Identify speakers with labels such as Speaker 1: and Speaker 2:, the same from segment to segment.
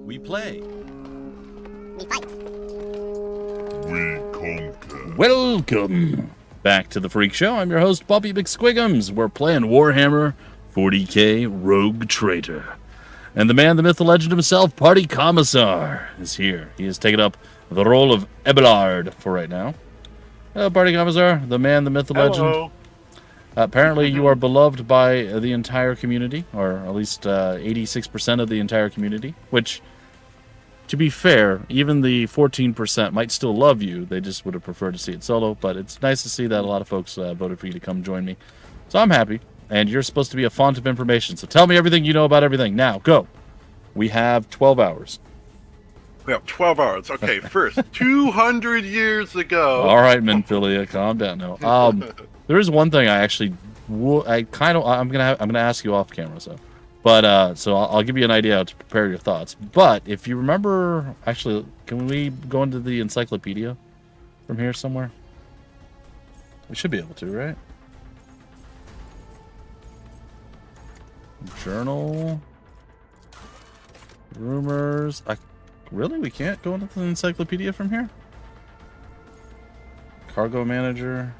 Speaker 1: We play.
Speaker 2: We fight.
Speaker 3: We conquer.
Speaker 1: Welcome back to the Freak Show. I'm your host, Bobby McSquigums. We're playing Warhammer 40k Rogue Trader. And the man, the myth, the legend himself, Party Commissar, is here. He has taken up the role of Abelard for right now. Hello, Party Commissar, the man, the myth, the legend. Apparently, you are beloved by the entire community, or at least 86% of the entire community, which, to be fair, even the 14% might still love you. They just would have preferred to see it solo, but it's nice to see that a lot of folks voted for you to come join me. So I'm happy, and you're supposed to be a font of information, so tell me everything you know about everything. Now, go. We have 12 hours.
Speaker 4: We have 12 hours. Okay, first, 200 years ago.
Speaker 1: All right, Minfilia, calm down now. There is one thing I actually, I'm gonna ask you off camera, so I'll give you an idea how to prepare your thoughts. But if you remember, actually, can we go into the encyclopedia from here somewhere? We should be able to, right? Journal, rumors. Really, we can't go into the encyclopedia from here? Cargo manager.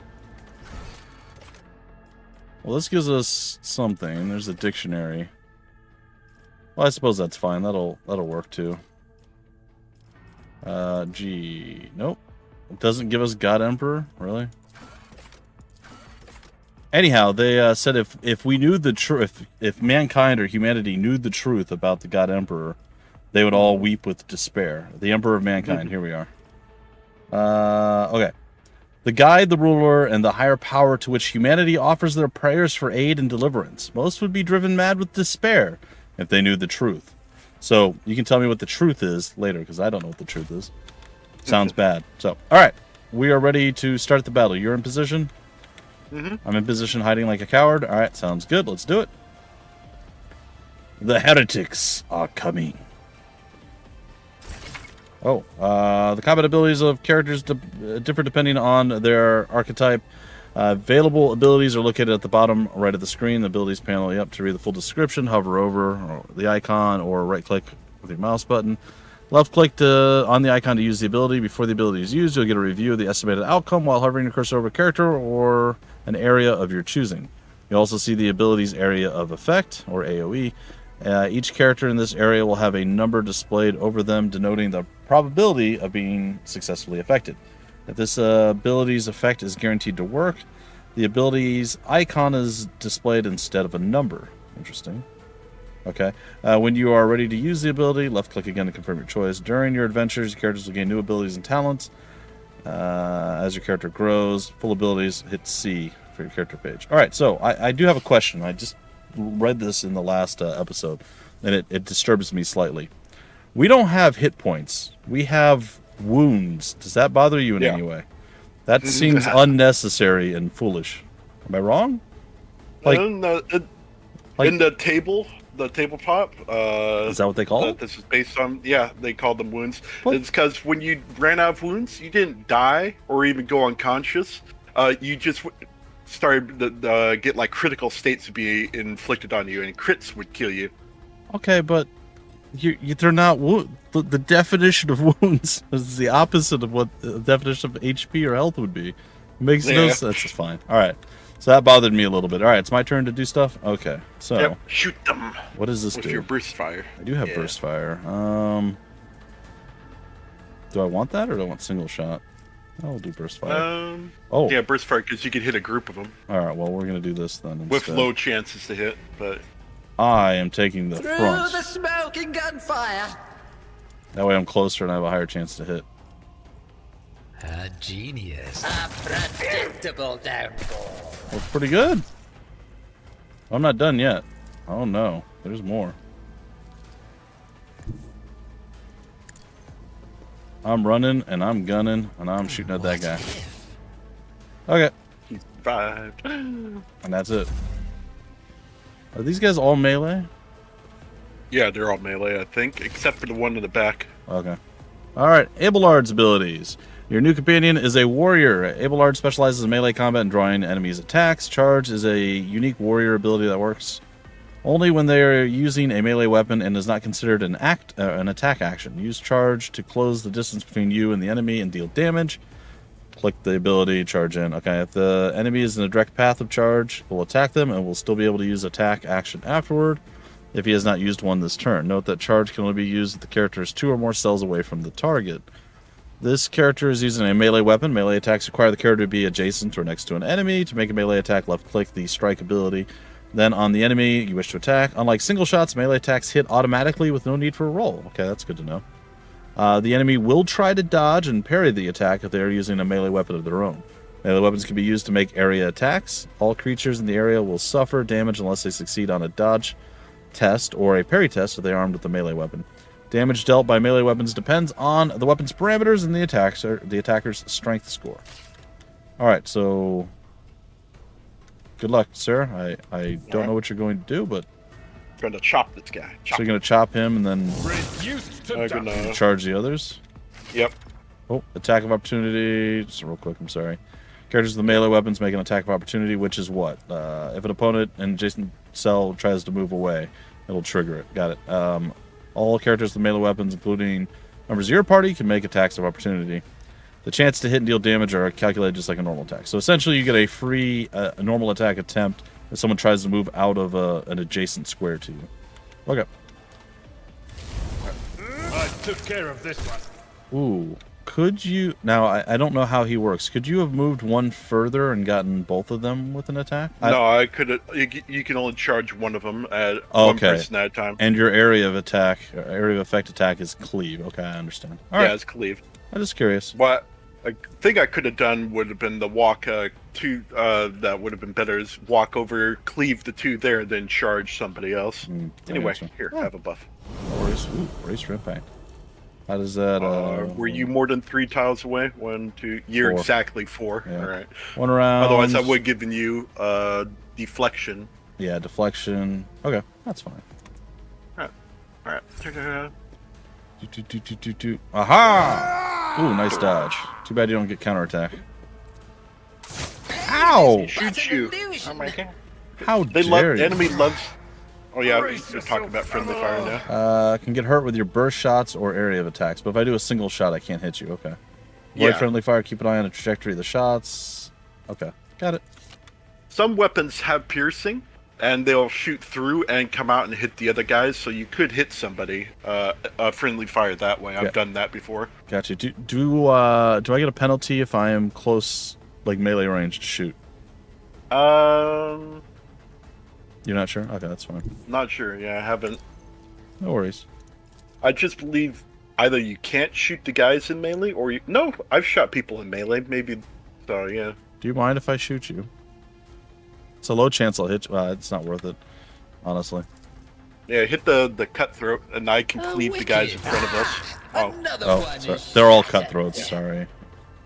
Speaker 1: Well, this gives us something. There's a dictionary. Well, I suppose that's fine. That'll work too. Gee, nope. It doesn't give us God Emperor, really. Anyhow, they said if we knew the truth, if mankind or humanity knew the truth about the God Emperor, they would all weep with despair. The Emperor of Mankind. Here we are. Okay. The guide, the ruler, and the higher power to which humanity offers their prayers for aid and deliverance. Most would be driven mad with despair if they knew the truth. So, you can tell me what the truth is later, because I don't know what the truth is. Sounds bad. So, alright. We are ready to start the battle. You're in position? I'm in position, hiding like a coward. Alright, sounds good. Let's do it. The heretics are coming. Oh, the combat abilities of characters differ depending on their archetype. Available abilities are located at the bottom right of the screen. The abilities panel up to read the full description. Hover over the icon or right-click with your mouse button. Left-click on the icon to use the ability. Before the ability is used, you'll get a review of the estimated outcome while hovering your cursor over a character or an area of your choosing. You'll also see the abilities area of effect, or AoE. Each character in this area will have a number displayed over them denoting the probability of being successfully affected. If this ability's effect is guaranteed to work, the ability's icon is displayed instead of a number. Interesting. Okay. When you are ready to use the ability, left-click again to confirm your choice. During your adventures, your characters will gain new abilities and talents. As your character grows, full abilities, hit C for your character page. Alright, so I do have a question. I just read this in the last episode, and it disturbs me slightly. We don't have hit points. We have wounds. Does that bother you in any way? That seems unnecessary and foolish. Am I wrong?
Speaker 4: Like, in the tabletop.
Speaker 1: Is that what they call it?
Speaker 4: This is based on, they call them wounds. What? It's because when you ran out of wounds, you didn't die or even go unconscious. You just started to get like critical states to be inflicted on you, and crits would kill you. Okay, but they're not the definition of wounds is the opposite of what the definition of HP or health would be. It makes no sense. That's fine. All right, so that bothered me a little bit. All right, it's my turn to do stuff. Okay, so shoot them.
Speaker 1: What does this do?
Speaker 4: With your burst fire.
Speaker 1: I do have burst fire. Do I want that or do I want single shot? I'll do burst fire. Yeah,
Speaker 4: burst fire because you can hit a group of them.
Speaker 1: All right, well, we're going to do this then instead.
Speaker 4: With low chances to hit, but...
Speaker 1: I am taking the front.
Speaker 2: Through the smoking gunfire.
Speaker 1: That way I'm closer and I have a higher chance to hit.
Speaker 5: A genius.
Speaker 2: A predictable downfall.
Speaker 1: Looks pretty good. I'm not done yet. Oh no, there's more. I'm running, and I'm gunning, and I'm shooting at that guy. Okay.
Speaker 4: He survived.
Speaker 1: And that's it. Are these guys all melee?
Speaker 4: Yeah, they're all melee, I think, except for the one in the back.
Speaker 1: Okay. Alright, Abelard's abilities. Your new companion is a warrior. Abelard specializes in melee combat and drawing enemies' attacks. Charge is a unique warrior ability that works Only when they are using a melee weapon and is not considered an attack action. Use charge to close the distance between you and the enemy and deal damage. Click the ability, charge in. Okay, if the enemy is in a direct path of charge, we'll attack them and we'll still be able to use attack action afterward if he has not used one this turn. Note that charge can only be used if the character is 2 or more cells away from the target. This character is using a melee weapon. Melee attacks require the character to be adjacent or next to an enemy. To make a melee attack, left-click the strike ability. Then on the enemy you wish to attack. Unlike single shots, melee attacks hit automatically with no need for a roll. Okay, that's good to know. The enemy will try to dodge and parry the attack if they are using a melee weapon of their own. Melee weapons can be used to make area attacks. All creatures in the area will suffer damage unless they succeed on a dodge test or a parry test if they are armed with a melee weapon. Damage dealt by melee weapons depends on the weapon's parameters and the attacker's strength score. Alright, so... Good luck, sir. I don't know what you're going to do, but...
Speaker 4: I'm going to chop this guy.
Speaker 1: So you're going to chop him and then
Speaker 4: I'm gonna...
Speaker 1: charge the others?
Speaker 4: Yep.
Speaker 1: Oh, attack of opportunity. Just real quick, I'm sorry. Characters with melee weapons make an attack of opportunity, which is what? If an opponent in adjacent cell tries to move away, it'll trigger it. Got it. All characters with melee weapons, including members of your party, can make attacks of opportunity. The chance to hit and deal damage are calculated just like a normal attack. So essentially you get a free a normal attack attempt if someone tries to move out of an adjacent square to you. Okay.
Speaker 6: I took care of this one.
Speaker 1: Ooh. Could you... Now, I don't know how he works. Could you have moved one further and gotten both of them with an attack?
Speaker 4: No, I could. You can only charge one of them at one person at a time.
Speaker 1: And your area of attack, area of effect attack is cleave. Okay, I understand. All right.
Speaker 4: It's cleave.
Speaker 1: I'm just curious.
Speaker 4: What I think I could have done would have been the walk two. That would have been better. Is walk over, cleave the 2 there, then charge somebody else. Anyway, here, have a buff.
Speaker 1: No worries. Ooh, brace for impact. How does that?
Speaker 4: Were you more than 3 tiles away? 1, 2. You're
Speaker 1: 4.
Speaker 4: Exactly 4.
Speaker 1: Yeah.
Speaker 4: All right.
Speaker 1: 1 round.
Speaker 4: Otherwise, I would have given you deflection.
Speaker 1: Yeah, deflection. Okay, that's fine.
Speaker 4: All right.
Speaker 1: Aha! Ooh, nice dodge. Too bad you don't get counterattack. Ow!
Speaker 4: Shoot you.
Speaker 2: Illusion.
Speaker 4: Oh my god.
Speaker 1: How
Speaker 4: They
Speaker 1: dare
Speaker 4: love.
Speaker 1: you?
Speaker 4: Enemy loves. Oh yeah, you're talking about friendly fire now.
Speaker 1: Can get hurt with your burst shots or area of attacks, but if I do a single shot, I can't hit you. Okay. Avoid friendly fire. Keep an eye on the trajectory of the shots. Okay, got it.
Speaker 4: Some weapons have piercing, and they'll shoot through and come out and hit the other guys. So you could hit somebody. Friendly fire that way. I've done that before.
Speaker 1: Gotcha. Do I get a penalty if I am close, like melee range to shoot? You're not sure? Okay, that's fine.
Speaker 4: Not sure. Yeah, I haven't.
Speaker 1: No worries.
Speaker 4: I just believe either you can't shoot the guys in melee, or you... No, I've shot people in melee. Maybe. So yeah.
Speaker 1: Do you mind if I shoot you? It's a low chance I'll hit you. It's not worth it, honestly.
Speaker 4: Yeah, hit the cutthroat, and I can cleave the guys in front of us.
Speaker 2: Another
Speaker 1: Oh,
Speaker 2: one
Speaker 1: sorry.
Speaker 2: is
Speaker 1: They're all
Speaker 2: shattered.
Speaker 1: cutthroats. Sorry.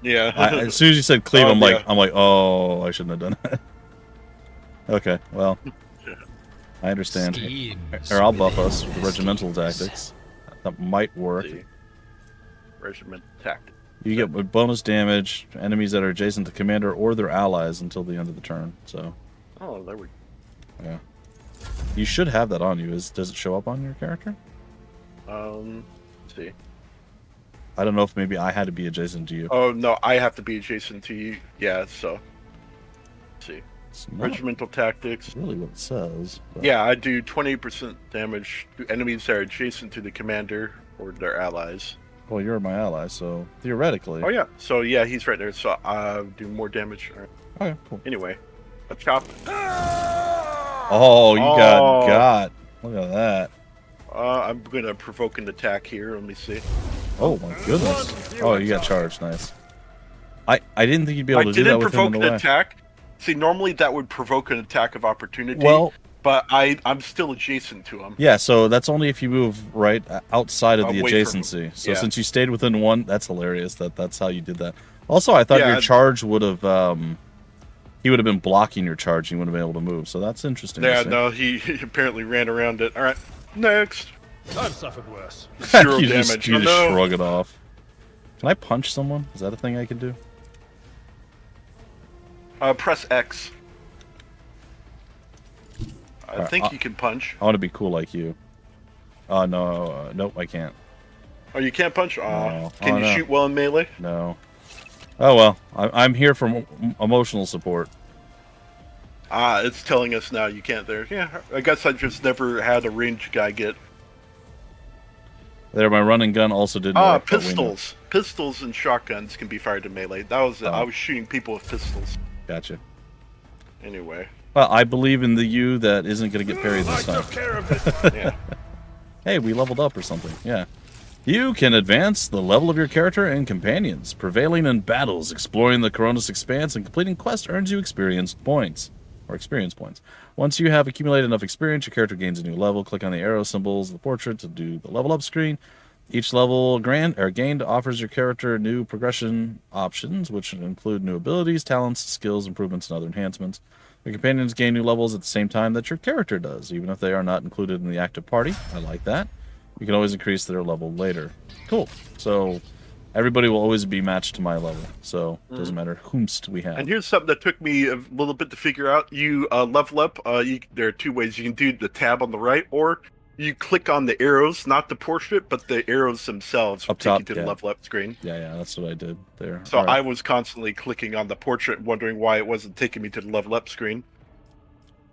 Speaker 4: Yeah.
Speaker 1: As soon as you said cleave,
Speaker 4: Oh,
Speaker 1: I'm like,
Speaker 4: yeah.
Speaker 1: oh, I shouldn't have done that. Okay, well, I understand.
Speaker 5: Schemes
Speaker 1: Or I'll buff
Speaker 5: within
Speaker 1: us with regimental tactics. That might work.
Speaker 4: Regiment tactic.
Speaker 1: You get bonus damage to enemies that are adjacent to commander or their allies until the end of the turn. So,
Speaker 4: Oh, there we go.
Speaker 1: yeah. You should have that on you. Does it show up on your character?
Speaker 4: Let's see.
Speaker 1: I don't know if maybe I had to be adjacent to you.
Speaker 4: Oh no, I have to be adjacent to you. Yeah, so. Let's see.
Speaker 1: It's not
Speaker 4: Regimental tactics.
Speaker 1: really what it says. But
Speaker 4: Yeah, I do 20% damage to enemies that are adjacent to the commander or their allies.
Speaker 1: Well, you're my ally, so theoretically.
Speaker 4: Oh yeah, so yeah, he's right there. So I do more damage. All right.
Speaker 1: Okay, cool.
Speaker 4: Anyway, a chop.
Speaker 1: Oh, you
Speaker 4: Oh.
Speaker 1: got. Look at that.
Speaker 4: I'm gonna provoke an attack here. Let me see.
Speaker 1: Oh my goodness. Oh, you got charged. Nice. I didn't think you'd be able
Speaker 4: I
Speaker 1: to do that
Speaker 4: didn't
Speaker 1: with him
Speaker 4: provoke
Speaker 1: in
Speaker 4: an
Speaker 1: the way.
Speaker 4: attack. See, normally that would provoke an attack of opportunity.
Speaker 1: Well,
Speaker 4: but I'm still adjacent to him.
Speaker 1: yeah, so that's only if you move right outside of the
Speaker 4: Away from him.
Speaker 1: adjacency. So
Speaker 4: Yeah.
Speaker 1: since you stayed within one, that's hilarious. That's how you did that. Also, I thought
Speaker 4: Yeah,
Speaker 1: your charge would have he would have been blocking your charge. You wouldn't have been able to move. So that's interesting. to
Speaker 4: Yeah,
Speaker 1: see.
Speaker 4: no, he apparently ran around it. All right, next.
Speaker 6: I've suffered worse.
Speaker 4: 0
Speaker 1: you
Speaker 4: damage.
Speaker 1: just, you
Speaker 4: Oh,
Speaker 1: just
Speaker 4: no.
Speaker 1: shrug it off. Can I punch someone? Is that a thing I can do?
Speaker 4: Press X. I think you can punch.
Speaker 1: I want to be cool like you. Oh, no. Nope, I can't.
Speaker 4: Oh, you can't punch?
Speaker 1: No.
Speaker 4: Can you shoot well in melee?
Speaker 1: No. Oh, well. I'm here for emotional support.
Speaker 4: It's telling us now you can't there. Yeah, I guess I just never had a ranged guy get.
Speaker 1: There, my running gun also didn't work.
Speaker 4: Pistols. Pistols and shotguns can be fired in melee. That was I was shooting people with pistols.
Speaker 1: Gotcha.
Speaker 4: Anyway.
Speaker 1: Well, I believe in the you that isn't going to get parried this
Speaker 6: I
Speaker 1: time.
Speaker 6: took care of this one.
Speaker 4: Yeah.
Speaker 1: Hey, we leveled up or something. Yeah. You can advance the level of your character and companions. Prevailing in battles, exploring the Coronis Expanse, and completing quests earns you experience points. Once you have accumulated enough experience, your character gains a new level. Click on the arrow symbols of the portrait to do the level up screen. Each level gained offers your character new progression options, which include new abilities, talents, skills, improvements, and other enhancements. Your companions gain new levels at the same time that your character does, even if they are not included in the active party. I like that. You can always increase their level later. Cool. So everybody will always be matched to my level, so it doesn't matter whomst we have.
Speaker 4: And here's something that took me a little bit to figure out. You level up. There are two ways. You can do the tab on the right, or you click on the arrows, not the portrait, but the arrows themselves will take you to the level up screen.
Speaker 1: Yeah, that's what I did there.
Speaker 4: So I was constantly clicking on the portrait, wondering why it wasn't taking me to the level up screen.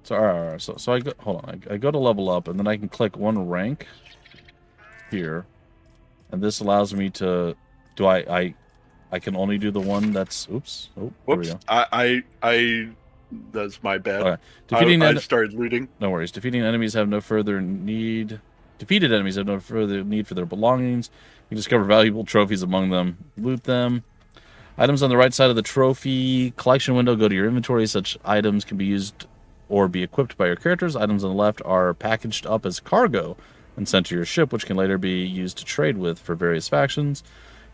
Speaker 1: So all right. So I go. Hold on. I go to level up, and then I can click one rank here, and this allows me to. Do I can only do the one that's. Oops. Oh,
Speaker 4: whoops.
Speaker 1: There we go.
Speaker 4: I that's my bad.
Speaker 1: Okay. Defeating
Speaker 4: I started looting.
Speaker 1: No worries. Defeating enemies have no further need. Defeated enemies have no further need for their belongings. You discover valuable trophies among them. Loot them. Items on the right side of the trophy collection window go to your inventory. Such items can be used or be equipped by your characters. Items on the left are packaged up as cargo and sent to your ship, which can later be used to trade with for various factions.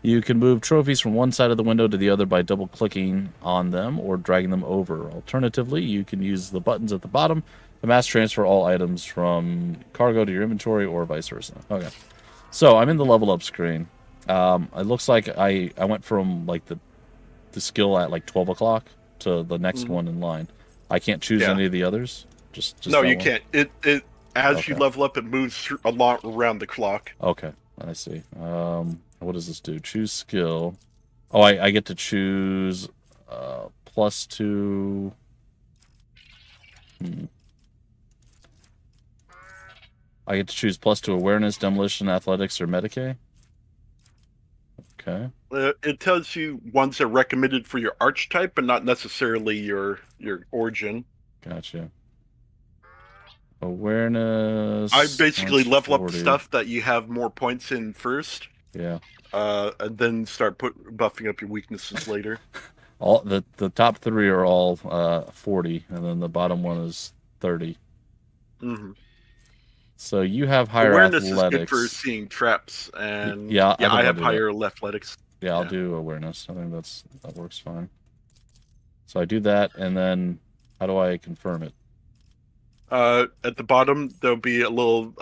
Speaker 1: You can move trophies from one side of the window to the other by double-clicking on them or dragging them over. Alternatively, you can use the buttons at the bottom to mass transfer all items from cargo to your inventory or vice versa. Okay. So I'm in the level up screen. It looks like I went from like the skill at like 12 o'clock to the next one in line. I can't choose any of the others? Just
Speaker 4: no, you can't. It as you level up, it moves a lot around the clock.
Speaker 1: Okay, I see. What does this do? Choose skill. Oh, I get to choose +2. I get to choose +2 awareness, demolition, athletics, or Medicae. Okay.
Speaker 4: It tells you ones that are recommended for your archetype, but not necessarily your origin.
Speaker 1: Gotcha. Awareness.
Speaker 4: I basically level up
Speaker 1: 40.
Speaker 4: stuff that you have more points in first.
Speaker 1: Yeah.
Speaker 4: And then start buffing up your weaknesses later.
Speaker 1: All the top 3 are all 40, and then the bottom one is 30.
Speaker 4: Mm-hmm.
Speaker 1: So you have higher
Speaker 4: awareness
Speaker 1: athletics.
Speaker 4: Is good for seeing traps, and
Speaker 1: I
Speaker 4: have higher athletics.
Speaker 1: Yeah, I'll do awareness. I think that works fine. So I do that, and then how do I confirm it?
Speaker 4: At the bottom there'll be a little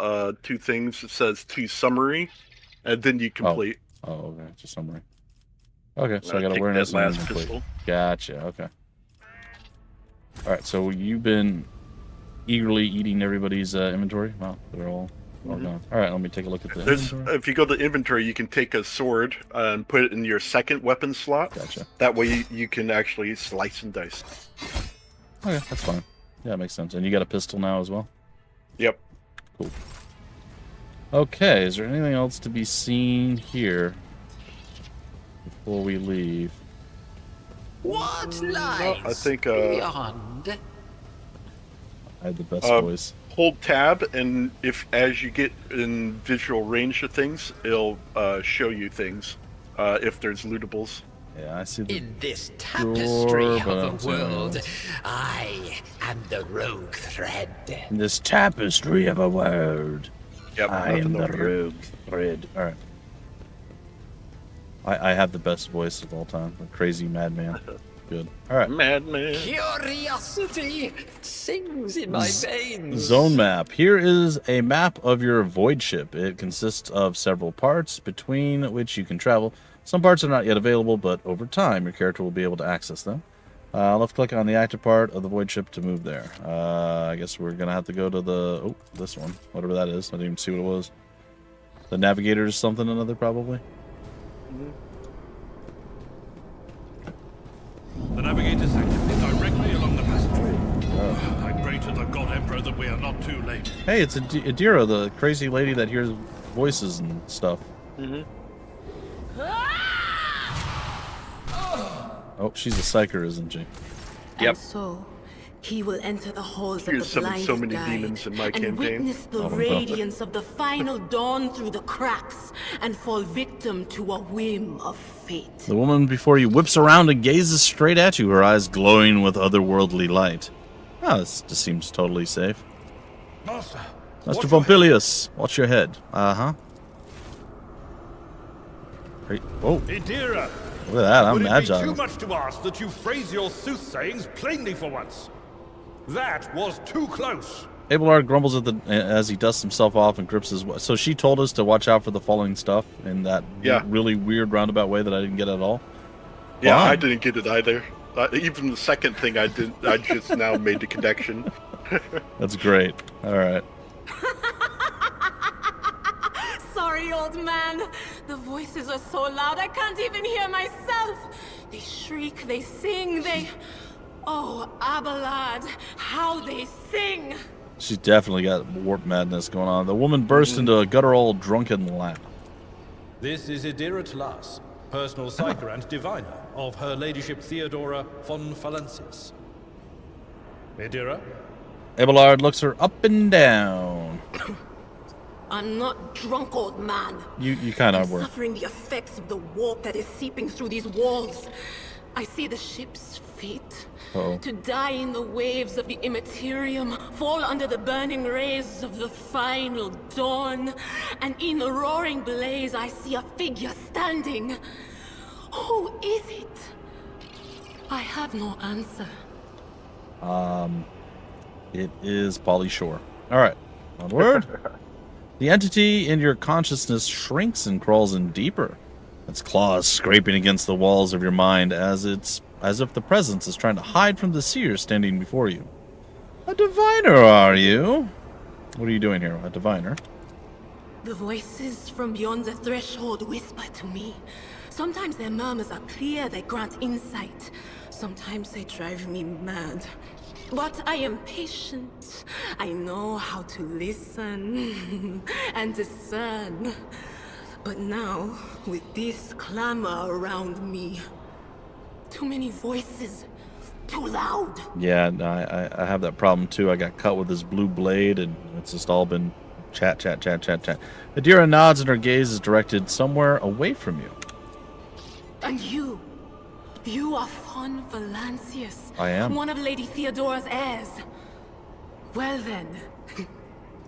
Speaker 4: 2 things that says to summary, and then you complete.
Speaker 1: Oh, okay, it's a summary. Okay, so I got awareness and then complete. Pistol. Gotcha. Okay. All right, so you've been eagerly eating everybody's inventory. Wow, they're all gone. All right, let me take a look at the inventory.
Speaker 4: If you go to inventory, you can take a sword and put it in your second weapon slot.
Speaker 1: Gotcha.
Speaker 4: That way you can actually slice and dice.
Speaker 1: Okay, that's fine. Yeah, that makes sense. And you got a pistol now as well?
Speaker 4: Yep.
Speaker 1: Cool. Okay, is there anything else to be seen here before we leave?
Speaker 2: What lies
Speaker 4: I think
Speaker 2: beyond?
Speaker 1: I had the best voice.
Speaker 4: Hold tab, and as you get in visual range of things, it'll show you things if there's lootables.
Speaker 1: Yeah, I see the
Speaker 2: In this tapestry
Speaker 1: door,
Speaker 2: of a world, I am the rogue thread.
Speaker 1: In this tapestry of a world,
Speaker 4: Yep,
Speaker 1: I am the rogue thread. All right. I have the best voice of all time. A crazy madman. Good. All right.
Speaker 4: Madman.
Speaker 2: Curiosity sings in my veins.
Speaker 1: Zone map. Here is a map of your void ship. It consists of several parts between which you can travel. Some parts are not yet available, but over time your character will be able to access them. Left click on the active part of the void ship to move there. I guess we're gonna have to go to the this one, whatever that is. I didn't even see what it was. The navigator is something another probably.
Speaker 6: The navigator section is directly along the passageway. I pray to the God Emperor that we are not too late.
Speaker 1: Hey, it's Adira, the crazy lady that hears voices and stuff. Oh, she's a psyker, isn't she?
Speaker 4: Yep.
Speaker 7: And so, he will enter the halls of
Speaker 4: Here's
Speaker 7: the
Speaker 4: summoned
Speaker 7: blind
Speaker 4: so many
Speaker 7: guide
Speaker 4: demons in my
Speaker 7: and
Speaker 4: campaign.
Speaker 7: witness the radiance of the final dawn through the cracks and fall victim to a whim of fate.
Speaker 1: The woman before you whips around and gazes straight at you, her eyes glowing with otherworldly light. Oh, this just seems totally safe.
Speaker 6: Master.
Speaker 1: Master Pompilius, watch your head. Whoa,
Speaker 6: Idira.
Speaker 1: look at that, I'm
Speaker 6: Would it be
Speaker 1: agile.
Speaker 6: too much to ask that you phrase your soothsayings plainly for once? That was too close.
Speaker 1: Abelard grumbles as he dusts himself off and grips his... So she told us to watch out for the falling stuff in that really weird roundabout way that I didn't get at all?
Speaker 4: Yeah,
Speaker 1: Fine.
Speaker 4: I didn't get it either. Even the second thing I did, I just now made the connection.
Speaker 1: That's great. All right.
Speaker 7: Sorry, old man. The voices are so loud I can't even hear myself. They shriek, they sing, they... Oh, Abelard, how they sing!
Speaker 1: She's definitely got warp madness going on. The woman burst into a guttural, drunken laugh.
Speaker 6: This is Idira Tlas, personal psyker and diviner of Her Ladyship Theodora von Valensis. Idira?
Speaker 1: Abelard looks her up and down.
Speaker 7: I'm not drunk, old man.
Speaker 1: You kind
Speaker 7: I'm
Speaker 1: of were.
Speaker 7: suffering the effects of the warp that is seeping through these walls. I see the ship's fate.
Speaker 1: Uh-oh.
Speaker 7: To die in the waves of the immaterium, fall under the burning rays of the final dawn. And in the roaring blaze, I see a figure standing. Who is it? I have no answer.
Speaker 1: It is Polly Shore. All right. Onward. The entity in your consciousness shrinks and crawls in deeper. Its claws scraping against the walls of your mind as if the presence is trying to hide from the seer standing before you. A diviner, are you? What are you doing here, a diviner?
Speaker 7: The voices from beyond the threshold whisper to me. Sometimes their murmurs are clear, they grant insight. Sometimes they drive me mad. But I am patient. I know how to listen and discern. But now, with this clamor around me, too many voices, too loud.
Speaker 1: Yeah, I have that problem too. I got cut with this blue blade, and it's just all been chat. Adira nods, and her gaze is directed somewhere away from you.
Speaker 7: And you are von Valancius.
Speaker 1: I am.
Speaker 7: One of Lady Theodora's heirs. Well then,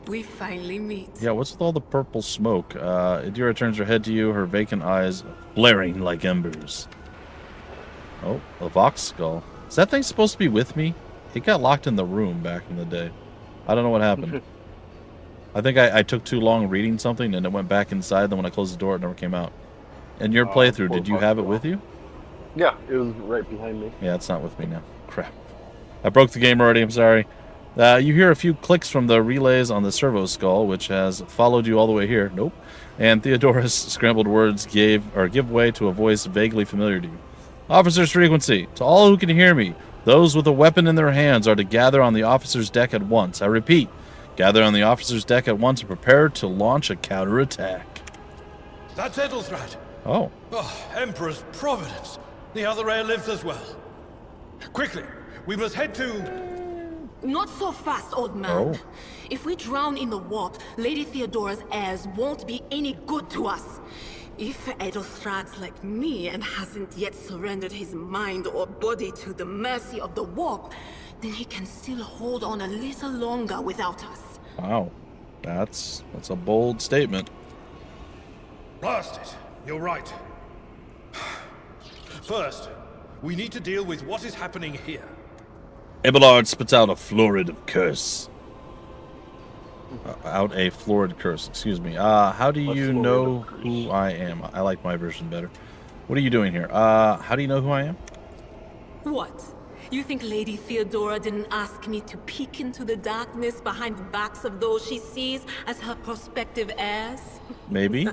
Speaker 7: we finally meet.
Speaker 1: Yeah, what's with all the purple smoke? Adira turns her head to you, her vacant eyes flaring like embers. Oh, a Vox skull. Is that thing supposed to be with me? It got locked in the room back in the day. I don't know what happened. I think I took too long reading something and it went back inside. Then when I closed the door, it never came out. In your playthrough, did you have it with you?
Speaker 8: Yeah, it was right behind me.
Speaker 1: Yeah, it's not with me now. Crap. I broke the game already, I'm sorry. You hear a few clicks from the relays on the servo skull, which has followed you all the way here. Nope. And Theodora's scrambled words give way to a voice vaguely familiar to you. Officer's frequency. To all who can hear me, those with a weapon in their hands are to gather on the officer's deck at once. I repeat, gather on the officer's deck at once and prepare to launch a counterattack.
Speaker 6: That's Edelstrad.
Speaker 1: Oh.
Speaker 6: Oh, Emperor's providence. The other heir lives as well. Quickly, we must head to...
Speaker 7: Not so fast, old man.
Speaker 1: Oh.
Speaker 7: If we drown in the warp, Lady Theodora's heirs won't be any good to us. If Edelstrad's like me and hasn't yet surrendered his mind or body to the mercy of the warp, then he can still hold on a little longer without us.
Speaker 1: Wow. That's a bold statement.
Speaker 6: Blast it. You're right. First, we need to deal with what is happening here.
Speaker 1: Abelard spits out a florid curse. Excuse me. How do you know who I am? I like my version better. What are you doing here? How do you know who I am?
Speaker 7: What? You think Lady Theodora didn't ask me to peek into the darkness behind the backs of those she sees as her prospective heirs?
Speaker 1: Maybe.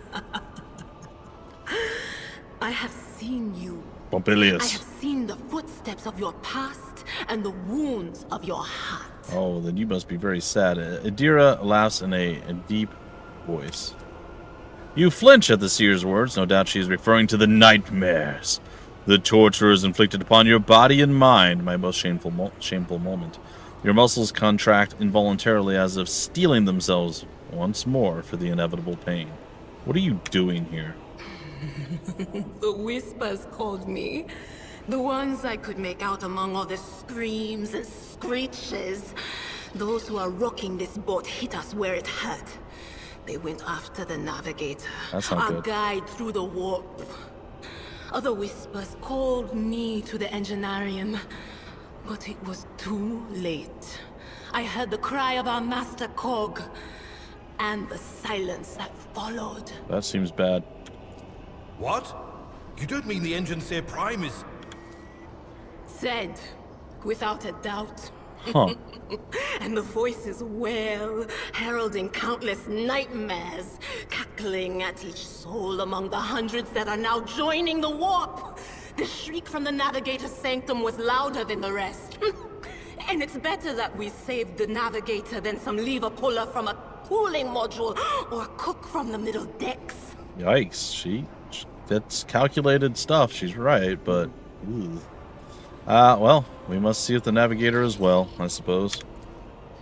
Speaker 7: I have seen you. I
Speaker 1: Pompilius.
Speaker 7: have seen the footsteps of your past and the wounds of your heart.
Speaker 1: Oh, then you must be very sad. Adira laughs in a deep voice. You flinch at the seer's words. No doubt she is referring to the nightmares. The torturers inflicted upon your body and mind. My most shameful moment. Your muscles contract involuntarily as if steeling themselves once more for the inevitable pain. What are you doing here?
Speaker 7: The whispers called me. The ones I could make out among all the screams and screeches. Those who are rocking this boat hit us where it hurt. They went after the navigator,
Speaker 1: That's not
Speaker 7: our
Speaker 1: good.
Speaker 7: guide through the warp. Other whispers called me to the engineerium, but it was too late. I heard the cry of our master Cog, and the silence that followed.
Speaker 1: That seems bad.
Speaker 6: What? You don't mean the Engineer Prime is...
Speaker 7: Said, without a doubt.
Speaker 1: Huh.
Speaker 7: And the voices wail, heralding countless nightmares, cackling at each soul among the hundreds that are now joining the warp. The shriek from the Navigator's sanctum was louder than the rest. And it's better that we saved the Navigator than some lever puller from a cooling module or a cook from the middle decks.
Speaker 1: Yikes. That's calculated stuff. She's right, but... Ooh. Well, we must see if the navigator as well, I suppose.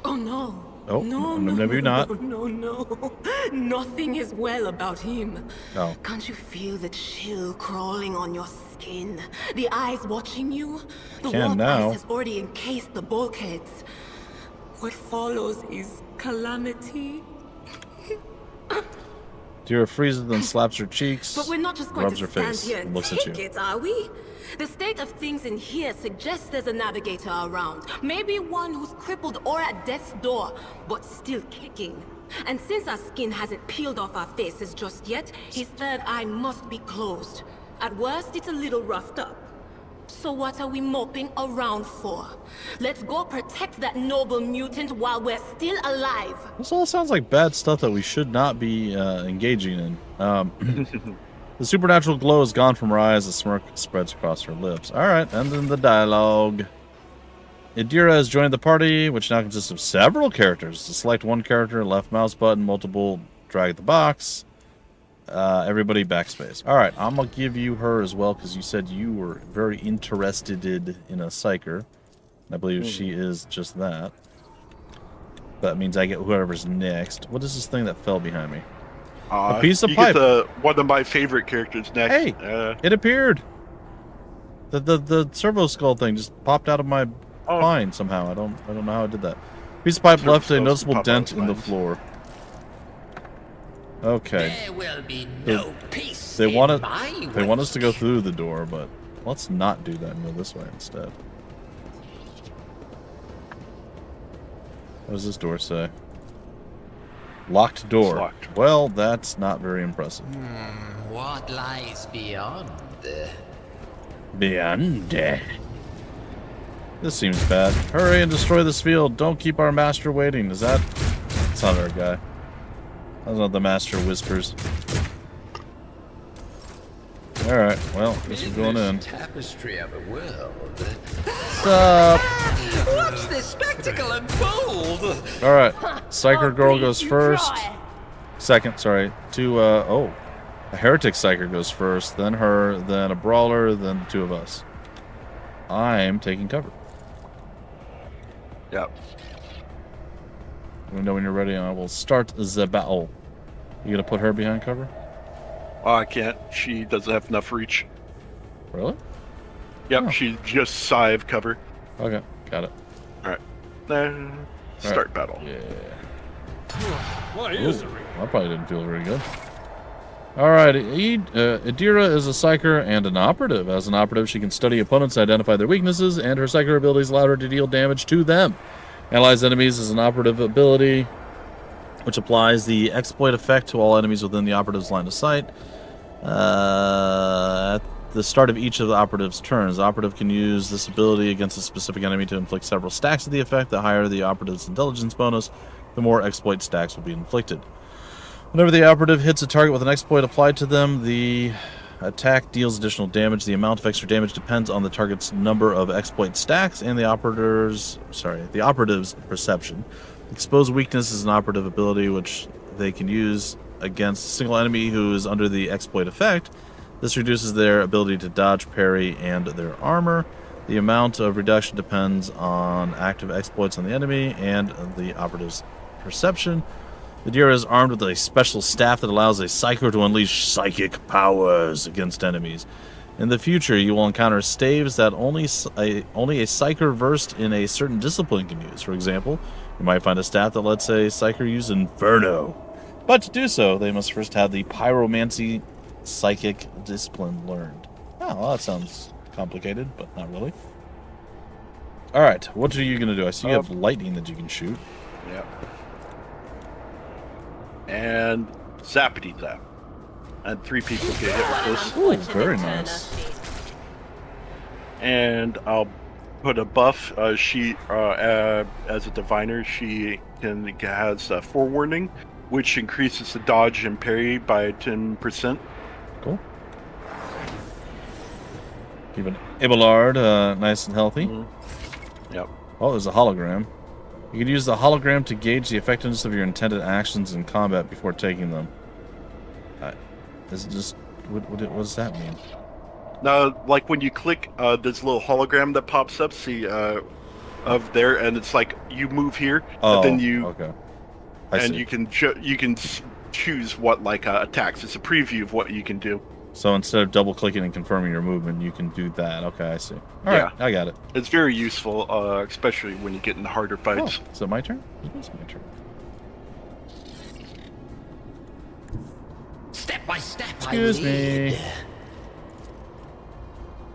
Speaker 7: Oh no.
Speaker 1: Oh,
Speaker 7: no,
Speaker 1: maybe not.
Speaker 7: No. Nothing is well about him.
Speaker 1: Oh.
Speaker 7: Can't you feel the chill crawling on your skin? The eyes watching you? The
Speaker 1: Can
Speaker 7: warp
Speaker 1: now.
Speaker 7: ice has already encased the bulkheads. What follows is calamity.
Speaker 1: Dira freezes, then slaps her cheeks,
Speaker 7: But we're not just going
Speaker 1: rubs
Speaker 7: to
Speaker 1: her
Speaker 7: stand
Speaker 1: face,
Speaker 7: here and
Speaker 1: looks at
Speaker 7: take
Speaker 1: you.
Speaker 7: it, are we? The state of things in here suggests there's a navigator around. Maybe one who's crippled or at death's door, but still kicking. And since our skin hasn't peeled off our faces just yet, his third eye must be closed. At worst, it's a little roughed up. So what are we moping around for? Let's go protect that noble mutant while we're still alive.
Speaker 1: This all sounds like bad stuff that we should not be engaging in. The supernatural glow is gone from her eyes. A smirk spreads across her lips. All right, and then the dialogue. Adira has joined the party, which now consists of several characters. To select one character, left mouse button, multiple, drag the box. Everybody backspace. All right, I'm going to give you her as well because you said you were very interested in a psyker. I believe she is just that. That means I get whoever's next. What is this thing that fell behind me? A piece of
Speaker 4: you
Speaker 1: pipe.
Speaker 4: Get one of my favorite characters next.
Speaker 1: Hey, it appeared. The servo skull thing just popped out of my spine somehow. I don't know how I did that. Piece of pipe
Speaker 4: Servo
Speaker 1: left a
Speaker 4: skulls
Speaker 1: noticeable
Speaker 4: pop out
Speaker 1: dent
Speaker 4: of
Speaker 1: in the
Speaker 4: spines.
Speaker 1: floor. Okay.
Speaker 2: There will be no peace
Speaker 1: They
Speaker 2: in
Speaker 1: want
Speaker 2: my
Speaker 1: They want us to go
Speaker 2: wake.
Speaker 1: through the door, but let's not do that and go this way instead. What does this door say? Locked door.
Speaker 4: locked.
Speaker 1: Well, that's not very impressive.
Speaker 2: What lies beyond?
Speaker 1: Beyond. This seems bad. Hurry and destroy this field. Don't keep our master waiting. Is that... That's not our guy. That's not the master whispers. Alright, well, guess we're going in.
Speaker 5: Tapestry of a world.
Speaker 1: What's up?
Speaker 2: Watch this spectacle unfold!
Speaker 1: Alright, Psyker Girl goes first. Second, sorry. A Heretic Psyker goes first, then her, then a Brawler, then the two of us. I'm taking cover.
Speaker 4: Yep.
Speaker 1: Let me know when you're ready and I will start the battle. You gonna put her behind cover?
Speaker 4: Oh, I can't. She doesn't have enough reach.
Speaker 1: Really?
Speaker 4: Yep,
Speaker 1: Oh.
Speaker 4: she's just scythe cover.
Speaker 1: Okay, got it.
Speaker 4: All right. Start battle.
Speaker 1: Yeah.
Speaker 6: What is
Speaker 1: Ooh, that probably didn't feel very good. Alright, Adira is a Psyker and an Operative. As an Operative, she can study opponents, identify their weaknesses, and her Psyker abilities allow her to deal damage to them. Analyze enemies is an Operative ability, which applies the exploit effect to all enemies within the Operative's line of sight. the start of each of the operative's turns. The operative can use this ability against a specific enemy to inflict several stacks of the effect. The higher the operative's intelligence bonus, the more exploit stacks will be inflicted. Whenever the operative hits a target with an exploit applied to them, the attack deals additional damage. The amount of extra damage depends on the target's number of exploit stacks and the operative's perception. Expose weakness is an operative ability which they can use against a single enemy who is under the exploit effect. This reduces their ability to dodge, parry, and their armor. The amount of reduction depends on active exploits on the enemy and the operative's perception. The Dira is armed with a special staff that allows a Psyker to unleash psychic powers against enemies. In the future, you will encounter staves that only a Psyker versed in a certain discipline can use. For example, you might find a staff that lets a Psyker use Inferno. But to do so, they must first have the Pyromancy psychic discipline learned. Oh, well, that sounds complicated, but not really. Alright, what are you going to do? I see you have lightning that you can shoot.
Speaker 4: Yeah. And zappity zap. And 3 people get hit with this.
Speaker 1: Ooh, very nice.
Speaker 4: And I'll put a buff. As a diviner, she has forewarning, which increases the dodge and parry by 10%.
Speaker 1: Cool. Keep an Abelard nice and healthy.
Speaker 4: Mm-hmm. Yep.
Speaker 1: Oh, there's a hologram. You can use the hologram to gauge the effectiveness of your intended actions in combat before taking them. Is it just what does that mean?
Speaker 4: Now, like when you click this little hologram that pops up, see of there, and it's like you move here, and then you
Speaker 1: okay.
Speaker 4: And you can choose what attacks. It's a preview of what you can do.
Speaker 1: So instead of double clicking and confirming your movement, you can do that. Okay, I see. All right, I got it.
Speaker 4: It's very useful, especially when you get in harder fights.
Speaker 1: Oh, is it my turn? It is my turn.
Speaker 2: Step by step,
Speaker 1: Excuse me.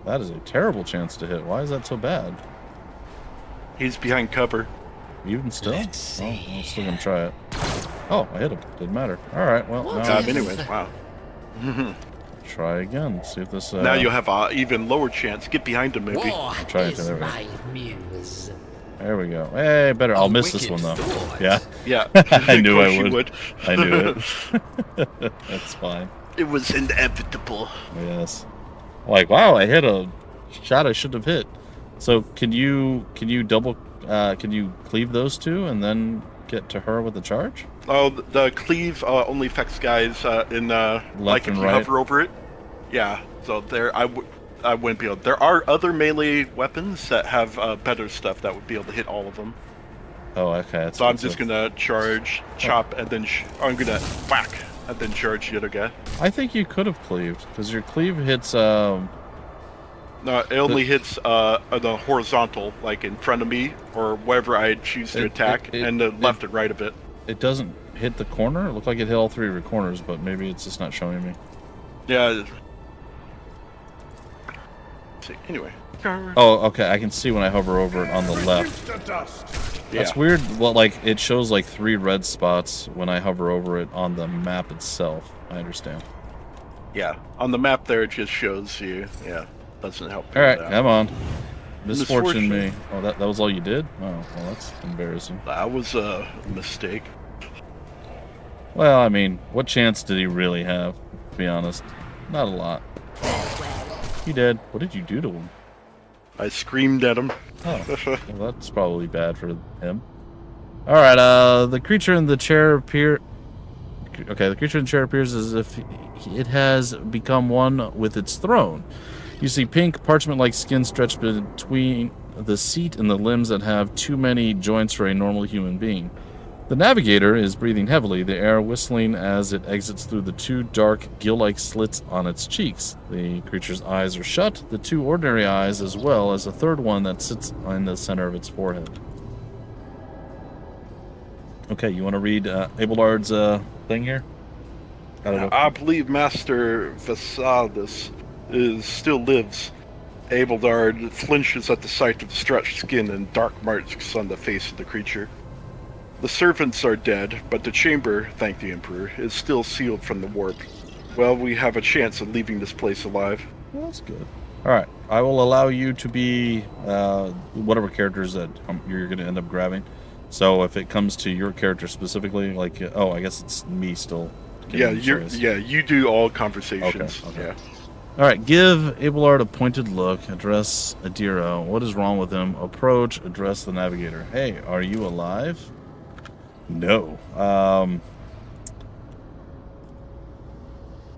Speaker 1: That is a terrible chance to hit. Why is that so bad?
Speaker 4: He's behind cover.
Speaker 1: Even still?
Speaker 2: Let's see.
Speaker 1: Oh, I'm still gonna try it. Oh, I hit him. Didn't matter. All right. Well, now
Speaker 4: Anyways, wow.
Speaker 1: try again. See if this.
Speaker 4: Now you'll have an even lower chance. Get behind him, maybe.
Speaker 2: War
Speaker 1: try it
Speaker 2: is
Speaker 1: there we go.
Speaker 2: my muse.
Speaker 1: There we go. Hey, better. I'll miss this
Speaker 2: wicked
Speaker 1: one though.
Speaker 2: thought.
Speaker 1: Yeah.
Speaker 4: Yeah.
Speaker 1: I knew
Speaker 4: Of
Speaker 1: I
Speaker 4: course
Speaker 1: would.
Speaker 4: you
Speaker 1: I knew it. That's fine.
Speaker 4: It was inevitable.
Speaker 1: Yes. Like, wow, I hit a shot I shouldn't have hit. So can you double? Can you cleave those two and then get to her with the charge?
Speaker 4: Oh, the cleave only affects guys in like if
Speaker 1: and
Speaker 4: you
Speaker 1: right.
Speaker 4: hover over it. Yeah. So there, I wouldn't be able. There are other melee weapons that have better stuff that would be able to hit all of them.
Speaker 1: Oh, okay.
Speaker 4: So I'm just gonna charge, chop, and then I'm gonna whack, and then charge the other guy.
Speaker 1: I think you could have cleaved because your cleave hits.
Speaker 4: No, it only hits the horizontal, like in front of me, or wherever I choose to attack, and the left and right of it.
Speaker 1: It doesn't hit the corner. It looked like it hit all 3 of your corners, but maybe it's just not showing me.
Speaker 4: Yeah. See, anyway.
Speaker 1: Oh, okay. I can see when I hover over it on the left.
Speaker 4: Yeah.
Speaker 1: That's weird. Well, like it shows like 3 red spots when I hover over it on the map itself. I understand.
Speaker 4: Yeah, on the map there, it just shows you. Yeah, doesn't help.
Speaker 1: All right,
Speaker 4: out.
Speaker 1: come on. Misfortune
Speaker 4: Misfortune.
Speaker 1: me. Oh, that was all you did? Oh, well, that's embarrassing.
Speaker 4: That was a mistake.
Speaker 1: Well, I mean, what chance did he really have? To be honest, not a lot. He did. What did you do to him?
Speaker 4: I screamed at him.
Speaker 1: Oh, well, that's probably bad for him. All right, the creature in the chair appear. Okay, the creature in the chair appears as if it has become one with its throne. You see pink parchment-like skin stretched between the seat and the limbs that have too many joints for a normal human being. The navigator is breathing heavily, the air whistling as it exits through the 2 dark, gill-like slits on its cheeks. The creature's eyes are shut, the 2 ordinary eyes, as well as a 3rd one that sits in the center of its forehead. Okay, you want to read Abelard's thing here?
Speaker 4: I believe Master Vasadis still lives. Abelard flinches at the sight of the stretched skin and dark marks on the face of the creature. The servants are dead, but the chamber, thank the Emperor, is still sealed from the warp. Well, we have a chance of leaving this place alive.
Speaker 1: Well, that's good. All right, I will allow you to be whatever characters that you're going to end up grabbing. So if it comes to your character specifically, like, oh, I guess it's me still.
Speaker 4: Yeah, you do all conversations.
Speaker 1: Okay.
Speaker 4: Yeah.
Speaker 1: All right, give Abelard a pointed look. Address Adira. What is wrong with him? Approach. Address the navigator. Hey, are you alive? No.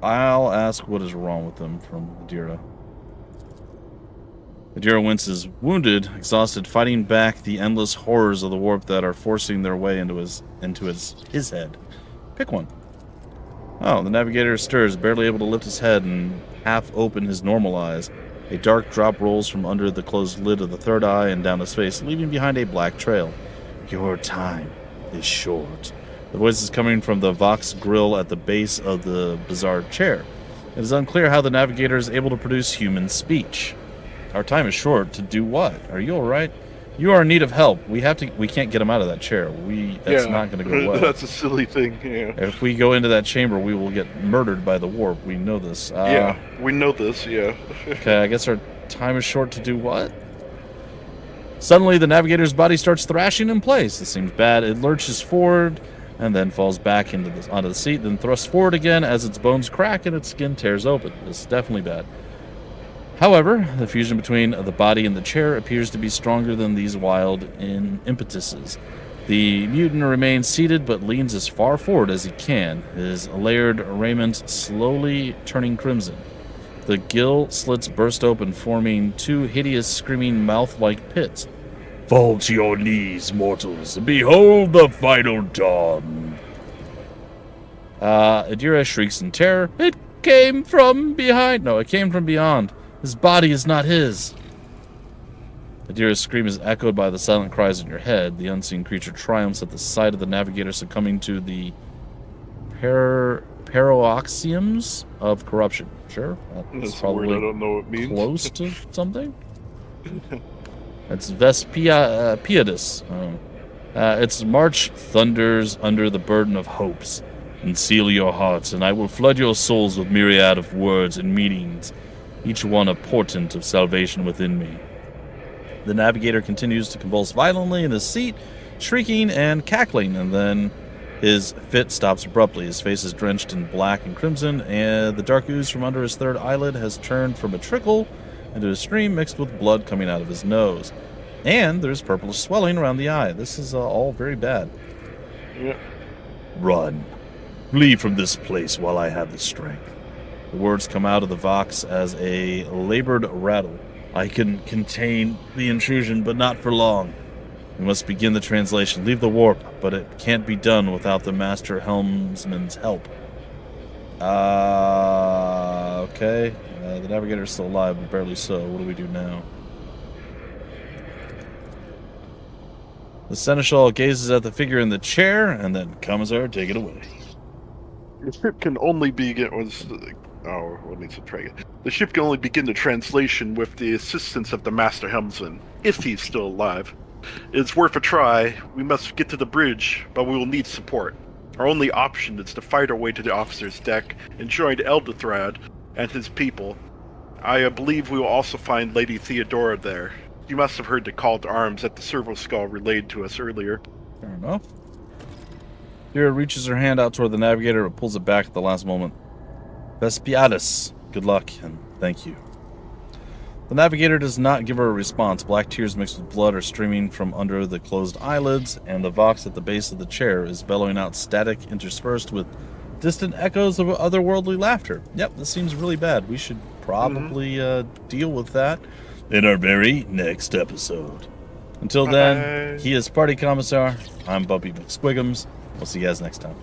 Speaker 1: I'll ask what is wrong with him from Adira. Adira winces, wounded, exhausted, fighting back the endless horrors of the warp that are forcing their way into his head. Pick one. Oh, the navigator stirs, barely able to lift his head and half open his normal eyes. A dark drop rolls from under the closed lid of the third eye and down his face, leaving behind a black trail. Your time is short. The voice is coming from the Vox grill at the base of the bizarre chair. It is unclear how the navigator is able to produce human speech. Our time is short. To do what? Are you all right? You are in need of help. We can't get him out of that chair. That's not going to go well.
Speaker 4: That's a silly thing. Yeah.
Speaker 1: If we go into that chamber, we will get murdered by the warp. We know this.
Speaker 4: Yeah, we know this. Yeah.
Speaker 1: Okay, I guess our time is short. To do what? Suddenly, the navigator's body starts thrashing in place. It seems bad. It lurches forward and then falls back onto the seat, then thrusts forward again as its bones crack and its skin tears open. This is definitely bad. However, the fusion between the body and the chair appears to be stronger than these wild impetuses. The mutant remains seated but leans as far forward as he can, his layered raiment slowly turning crimson. The gill slits burst open, forming two hideous, screaming mouth-like pits. Fall to your knees, mortals, and behold the final dawn. Adira shrieks in terror. It came from behind. No, it came from beyond. His body is not his. Adira's scream is echoed by the silent cries in your head. The unseen creature triumphs at the sight of the navigator succumbing to the paroxysms of corruption. Sure, that's probably
Speaker 4: I don't know what it means.
Speaker 1: Close to something. It's Vespiadus. Its march thunders under the burden of hopes. Unseal your hearts, and I will flood your souls with myriad of words and meanings, each one a portent of salvation within me. The navigator continues to convulse violently in his seat, shrieking and cackling, and then his fit stops abruptly. His face is drenched in black and crimson, and the dark ooze from under his third eyelid has turned from a trickle into a stream mixed with blood coming out of his nose. And there's purplish swelling around the eye. This is all very bad.
Speaker 4: Yeah.
Speaker 1: Run. Flee from this place while I have the strength. The words come out of the Vox as a labored rattle. I can contain the intrusion, but not for long. We must begin the translation. Leave the warp, but it can't be done without the Master Helmsman's help. Okay. The navigator's still alive, but barely so. What do we do now? The Seneschal gazes at the figure in the chair, and then Commissar, take it away.
Speaker 4: The ship can only begin. Let me try again. The ship can only begin the translation with the assistance of the Master Helmsman, if he's still alive. It's worth a try. We must get to the bridge, but we will need support. Our only option is to fight our way to the officer's deck and join Elderthrad and his people. I believe we will also find Lady Theodora there. You must have heard the call to arms that the servo skull relayed to us earlier.
Speaker 1: Fair enough. Vera reaches her hand out toward the navigator but pulls it back at the last moment. Vespiadus, good luck and thank you. The navigator does not give her a response. Black tears mixed with blood are streaming from under the closed eyelids, and the Vox at the base of the chair is bellowing out static interspersed with distant echoes of otherworldly laughter. Yep, this seems really bad. We should probably deal with that in our very next episode. Until then, he is Party Commissar. I'm Bumpy McSquigums. We'll see you guys next time.